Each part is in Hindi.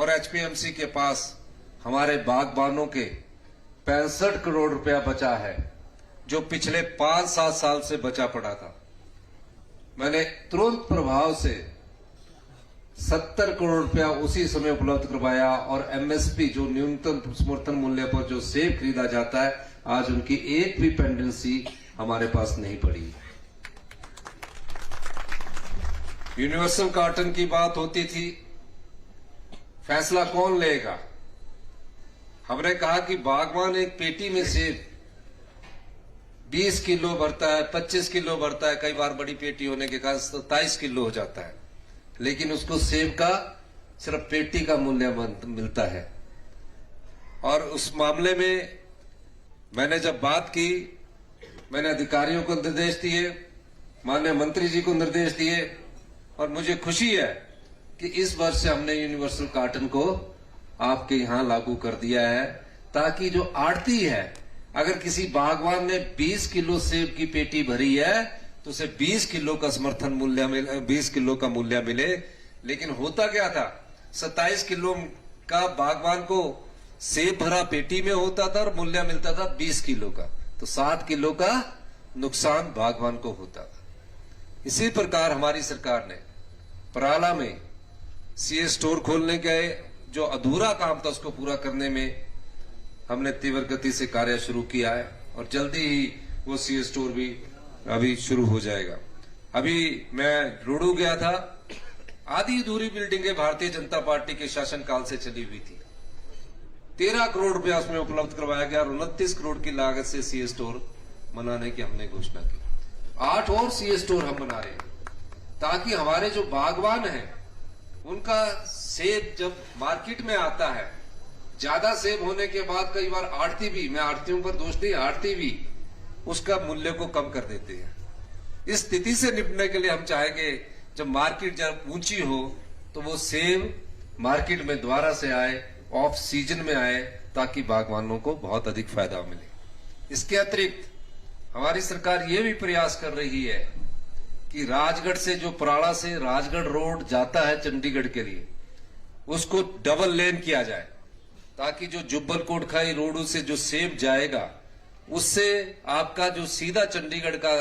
और एचपीएमसी के पास हमारे बागबानों के 65 करोड़ रुपया बचा है, जो पिछले 5-7 साल से बचा पड़ा था। मैंने तुरंत प्रभाव से 70 करोड़ रुपया उसी समय उपलब्ध करवाया और एमएसपी जो न्यूनतम समर्थन मूल्य पर जो सेब खरीदा जाता है, आज उनकी एक भी पेंडेंसी हमारे पास नहीं पड़ी। यूनिवर्सल कार्टन की बात होती थी, फैसला कौन लेगा? हमने कहा कि बागवान एक पेटी में सेब 20 किलो भरता है, 25 किलो भरता है, कई बार बड़ी पेटी होने के कारण 27 किलो हो जाता है, लेकिन उसको सेब का सिर्फ पेटी का मूल्य मिलता है। और उस मामले में मैंने जब बात की, मैंने अधिकारियों को निर्देश दिए, माननीय मंत्री जी को निर्देश दिए, और मुझे खुशी है कि इस वर्ष से हमने यूनिवर्सल कार्टन को आपके यहां लागू कर दिया है, ताकि जो आड़ती है, अगर किसी बागवान ने 20 किलो सेब की पेटी भरी है तो उसे 20 किलो का समर्थन मूल्य मिले, 20 किलो का मूल्य मिले। लेकिन होता क्या था, 27 किलो का बागवान को सेब भरा पेटी में होता था और मूल्य मिलता था 20 किलो का, तो 7 किलो का नुकसान बागवान को होता था। इसी प्रकार हमारी सरकार ने पराला में सीए स्टोर खोलने के जो अधूरा काम था उसको पूरा करने में हमने तीव्र गति से कार्य शुरू किया है, और जल्दी ही वो सीए स्टोर भी अभी शुरू हो जाएगा। अभी मैं रोडू गया था, आधी अधूरी बिल्डिंगें भारतीय जनता पार्टी के शासनकाल से चली हुई थी, 13 करोड़ रुपया उसमें उपलब्ध करवाया गया और 29 करोड़ की लागत से सीए स्टोर बनाने की हमने घोषणा की। 8 और सीए स्टोर हम बना रहे हैं, ताकि हमारे जो बागवान हैं उनका सेब जब मार्केट में आता है, ज्यादा सेब होने के बाद कई बार आड़ती भी, मैं आड़तियों पर दोष नहीं, आड़ती भी उसका मूल्य को कम कर देते हैं। इस स्थिति से निपटने के लिए हम चाहेंगे जब मार्केट जब ऊंची हो तो वो सेब मार्केट में दोबारा से आए, ऑफ सीजन में आए, ताकि बागवानों को बहुत अधिक फायदा मिले। इसके अतिरिक्त हमारी सरकार ये भी प्रयास कर रही है कि राजगढ़ से जो पराड़ा से राजगढ़ रोड जाता है चंडीगढ़ के लिए, उसको डबल लेन किया जाए, ताकि जो जुब्बल कोटखाई रोड से जो सेब जाएगा उससे आपका जो सीधा चंडीगढ़ का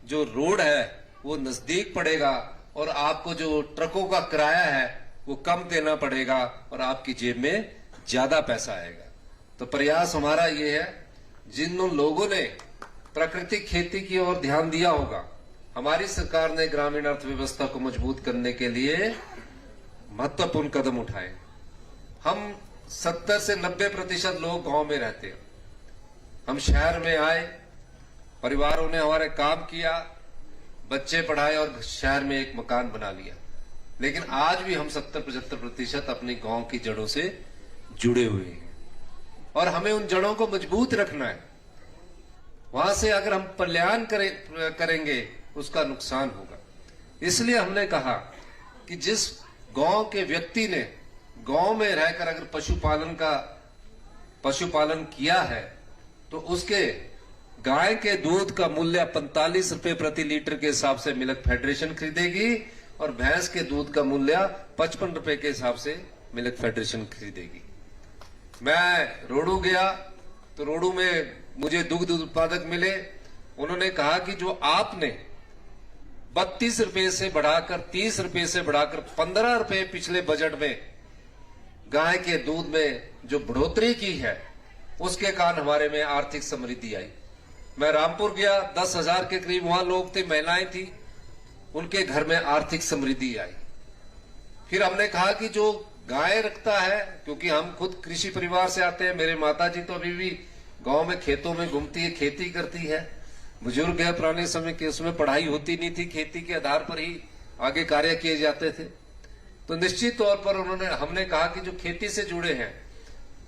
जो रोड है वो नजदीक पड़ेगा, और आपको जो ट्रकों का किराया है वो कम देना पड़ेगा और आपकी जेब में ज्यादा पैसा आएगा। तो प्रयास हमारा ये है, जिन लोगों ने प्राकृतिक खेती की ओर ध्यान दिया होगा, हमारी सरकार ने ग्रामीण अर्थव्यवस्था को मजबूत करने के लिए महत्वपूर्ण कदम उठाए। हम 70 से 90% लोग गांव में रहते हैं, हम शहर में आए, परिवारों ने हमारे काम किया, बच्चे पढ़ाए और शहर में एक मकान बना लिया, लेकिन आज भी हम 70-75% अपने गांव की जड़ों से जुड़े हुए हैं, और हमें उन जड़ों को मजबूत रखना है। वहां से अगर हम पलायन करेंगे उसका नुकसान होगा। इसलिए हमने कहा कि जिस गांव के व्यक्ति ने गांव में रहकर अगर पशुपालन किया है तो उसके गाय के दूध का मूल्य 45 रुपए प्रति लीटर के हिसाब से मिल्क फेडरेशन खरीदेगी, और भैंस के दूध का मूल्य 55 रुपए के हिसाब से मिल्क फेडरेशन खरीदेगी। मैं रोडू गया तो रोडू में मुझे दुग्ध उत्पादक मिले, उन्होंने कहा कि जो आपने 32 रुपए से बढ़ाकर 30 रुपए से बढ़ाकर 15 रुपए पिछले बजट में गाय के दूध में जो बढ़ोतरी की है, उसके कारण हमारे में आर्थिक समृद्धि आई। मैं रामपुर गया, 10,000 के करीब वहां लोग थे, महिलाएं थी, उनके घर में आर्थिक समृद्धि आई। फिर हमने कहा कि जो गाय रखता है, क्योंकि हम खुद कृषि परिवार से आते हैं, मेरे माता जी तो अभी भी गांव में खेतों में घूमती है, खेती करती है, बुजुर्ग है पुराने समय के, उसमें पढ़ाई होती नहीं थी, खेती के आधार पर ही आगे कार्य किए जाते थे। तो निश्चित तौर पर हमने कहा कि जो खेती से जुड़े हैं,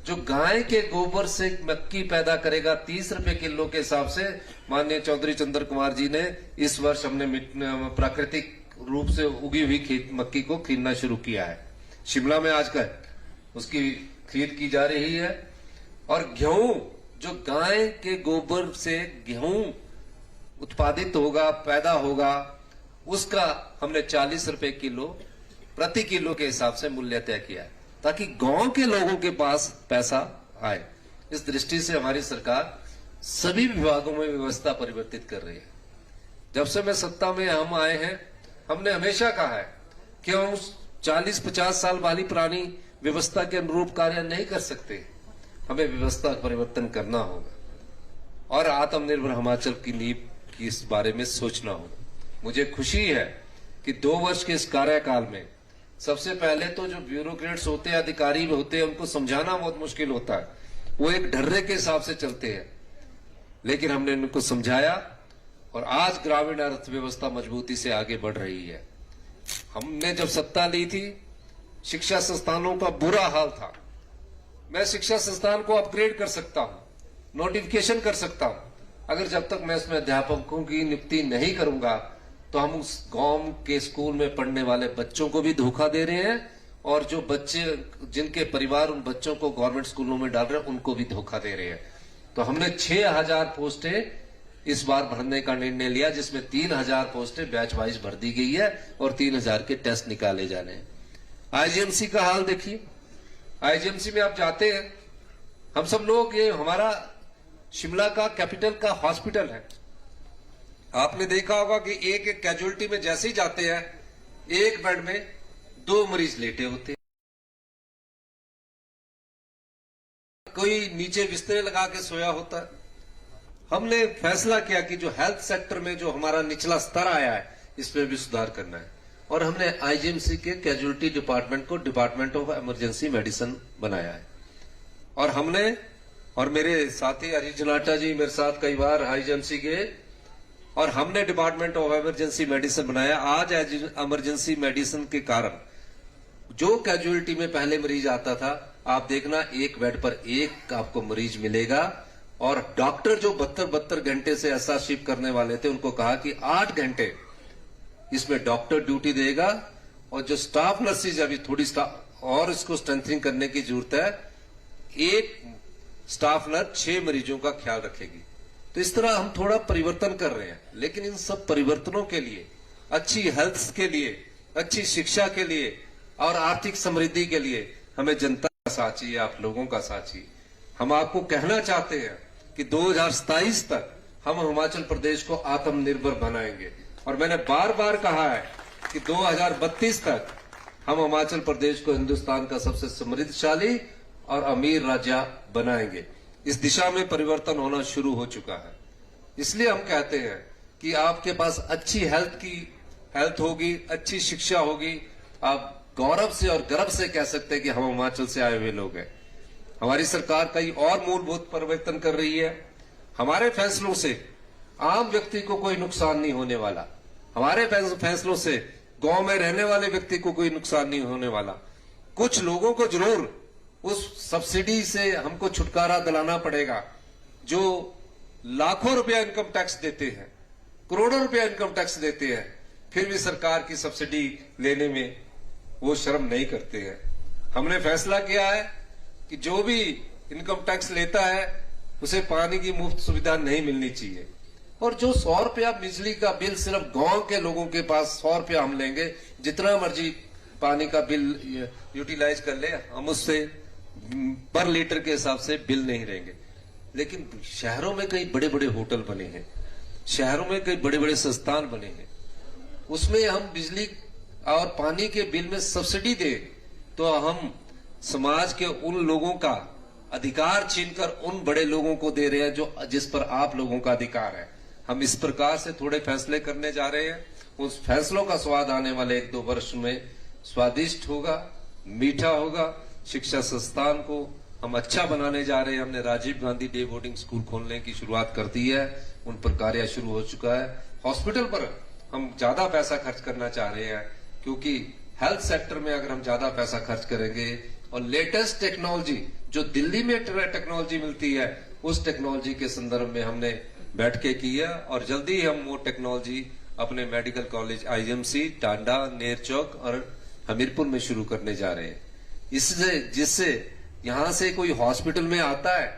जो गाय के गोबर से मक्की पैदा करेगा 30 रुपए किलो के हिसाब से, माननीय चौधरी चंद्र कुमार जी ने इस वर्ष हमने प्राकृतिक रूप से उगी हुई मक्की को खरीदना शुरू किया है। शिमला में आजकल उसकी खरीद की जा रही है। और गेहूं, जो गाय के गोबर से गेहूं उत्पादित होगा, पैदा होगा, उसका हमने 40 रुपए किलो प्रति किलो के हिसाब से मूल्य तय किया है। ताकि गांव के लोगों के पास पैसा आए। इस दृष्टि से हमारी सरकार सभी विभागों में व्यवस्था परिवर्तित कर रही है। जब से मैं सत्ता में हम आए हैं, हमने हमेशा कहा है कि हम 40-50 साल वाली पुरानी व्यवस्था के अनुरूप कार्य नहीं कर सकते, हमें व्यवस्था परिवर्तन करना होगा और आत्मनिर्भर हिमाचल की नींव की इस बारे में सोचना होगा। मुझे खुशी है कि 2 वर्ष के इस कार्यकाल में सबसे पहले तो जो ब्यूरोक्रेट्स होते हैं, अधिकारी होते हैं, उनको समझाना बहुत मुश्किल होता है, वो एक ढर्रे के हिसाब से चलते हैं, लेकिन हमने उनको समझाया और आज ग्रामीण अर्थव्यवस्था मजबूती से आगे बढ़ रही है। हमने जब सत्ता ली थी, शिक्षा संस्थानों का बुरा हाल था। मैं शिक्षा संस्थान को अपग्रेड कर सकता हूं, नोटिफिकेशन कर सकता हूं, अगर जब तक मैं उसमें अध्यापकों की नियुक्ति नहीं करूंगा तो हम उस गांव के स्कूल में पढ़ने वाले बच्चों को भी धोखा दे रहे हैं और जो बच्चे जिनके परिवार उन बच्चों को गवर्नमेंट स्कूलों में डाल रहे हैं उनको भी धोखा दे रहे हैं। तो हमने 6000 पोस्टें इस बार भरने का निर्णय लिया, जिसमें 3000 पोस्टें बैच वाइज भर दी गई है और 3000 के टेस्ट निकाले जाने हैं। आईजीएमसी का हाल देखिए, आईजीएमसी में आप जाते हैं, हम सब लोग, ये हमारा शिमला का कैपिटल का हॉस्पिटल है। आपने देखा होगा कि एक एक कैजुअलिटी में जैसे ही जाते हैं, एक बेड में 2 मरीज लेटे होते हैं, कोई नीचे बिस्तरे लगा के सोया होता है। हमने फैसला किया कि जो हेल्थ सेक्टर में जो हमारा निचला स्तर आया है, इसमें भी सुधार करना है और हमने आईजीएमसी के कैजुअलिटी डिपार्टमेंट को डिपार्टमेंट ऑफ इमरजेंसी मेडिसिन बनाया है। और हमने और मेरे साथी हरीश जनाटा जी मेरे साथ कई बार आईजीएमसी गए और हमने डिपार्टमेंट ऑफ इमरजेंसी मेडिसिन बनाया। आज इमरजेंसी मेडिसिन के कारण जो कैजुअलिटी में पहले मरीज आता था, आप देखना एक बेड पर एक आपको मरीज मिलेगा और डॉक्टर जो 72 घंटे से ऐसा शिफ्ट करने वाले थे, उनको कहा कि 8 घंटे इसमें डॉक्टर ड्यूटी देगा और जो स्टाफ नर्सेज अभी थोड़ी स्टाफ और इसको स्ट्रेंथनिंग करने की जरूरत है, एक स्टाफ नर्स 6 मरीजों का ख्याल रखेगी। तो इस तरह हम थोड़ा परिवर्तन कर रहे हैं, लेकिन इन सब परिवर्तनों के लिए, अच्छी हेल्थ के लिए, अच्छी शिक्षा के लिए और आर्थिक समृद्धि के लिए हमें जनता का साथ चाहिए, आप लोगों का साथ चाहिए। हम आपको कहना चाहते हैं कि 2027 तक हम हिमाचल प्रदेश को आत्मनिर्भर बनाएंगे और मैंने बार बार कहा है कि 2032 तक हम हिमाचल प्रदेश को हिंदुस्तान का सबसे समृद्धशाली और अमीर राज्य बनाएंगे। इस दिशा में परिवर्तन होना शुरू हो चुका है। इसलिए हम कहते हैं कि आपके पास अच्छी हेल्थ होगी, अच्छी शिक्षा होगी, आप गौरव से और गर्व से कह सकते हैं कि हम हिमाचल से आए हुए लोग हैं। हमारी सरकार कई और मूलभूत परिवर्तन कर रही है। हमारे फैसलों से आम व्यक्ति को कोई नुकसान नहीं होने वाला, हमारे फैसलों से गांव में रहने वाले व्यक्ति को कोई नुकसान नहीं होने वाला। कुछ लोगों को जरूर उस सब्सिडी से हमको छुटकारा दिलाना पड़ेगा जो लाखों रुपया इनकम टैक्स देते हैं, करोड़ों रुपया इनकम टैक्स देते हैं, फिर भी सरकार की सब्सिडी लेने में वो शर्म नहीं करते हैं। हमने फैसला किया है कि जो भी इनकम टैक्स लेता है उसे पानी की मुफ्त सुविधा नहीं मिलनी चाहिए और जो 100 रुपया बिजली का बिल सिर्फ गांव के लोगों के पास 100 रुपया हम लेंगे, जितना मर्जी पानी का बिल यूटिलाइज कर ले, हम उससे पर लीटर के हिसाब से बिल नहीं रहेंगे। लेकिन शहरों में कई बड़े बड़े होटल बने हैं, शहरों में कई बड़े बड़े संस्थान बने हैं, उसमें हम बिजली और पानी के बिल में सब्सिडी दे तो हम समाज के उन लोगों का अधिकार छीनकर उन बड़े लोगों को दे रहे हैं जो जिस पर आप लोगों का अधिकार है। हम इस प्रकार से थोड़े फैसले करने जा रहे हैं। उस फैसलों का स्वाद आने वाले 1-2 वर्ष में स्वादिष्ट होगा, मीठा होगा। शिक्षा संस्थान को हम अच्छा बनाने जा रहे हैं। हमने Rajiv Gandhi day boarding school खोलने की शुरुआत कर दी है, उन पर कार्य शुरू हो चुका है। हॉस्पिटल पर हम ज्यादा पैसा खर्च करना चाह रहे हैं क्योंकि हेल्थ सेक्टर में अगर हम ज्यादा पैसा खर्च करेंगे और लेटेस्ट टेक्नोलॉजी जो दिल्ली में टेक्नोलॉजी मिलती है, उस टेक्नोलॉजी के संदर्भ में हमने बैठकें की है और जल्दी ही हम वो टेक्नोलॉजी अपने medical college IGMC, Tanda, Nerchowk और हमीरपुर में शुरू करने जा रहे हैं। इससे जिससे यहां से कोई हॉस्पिटल में आता है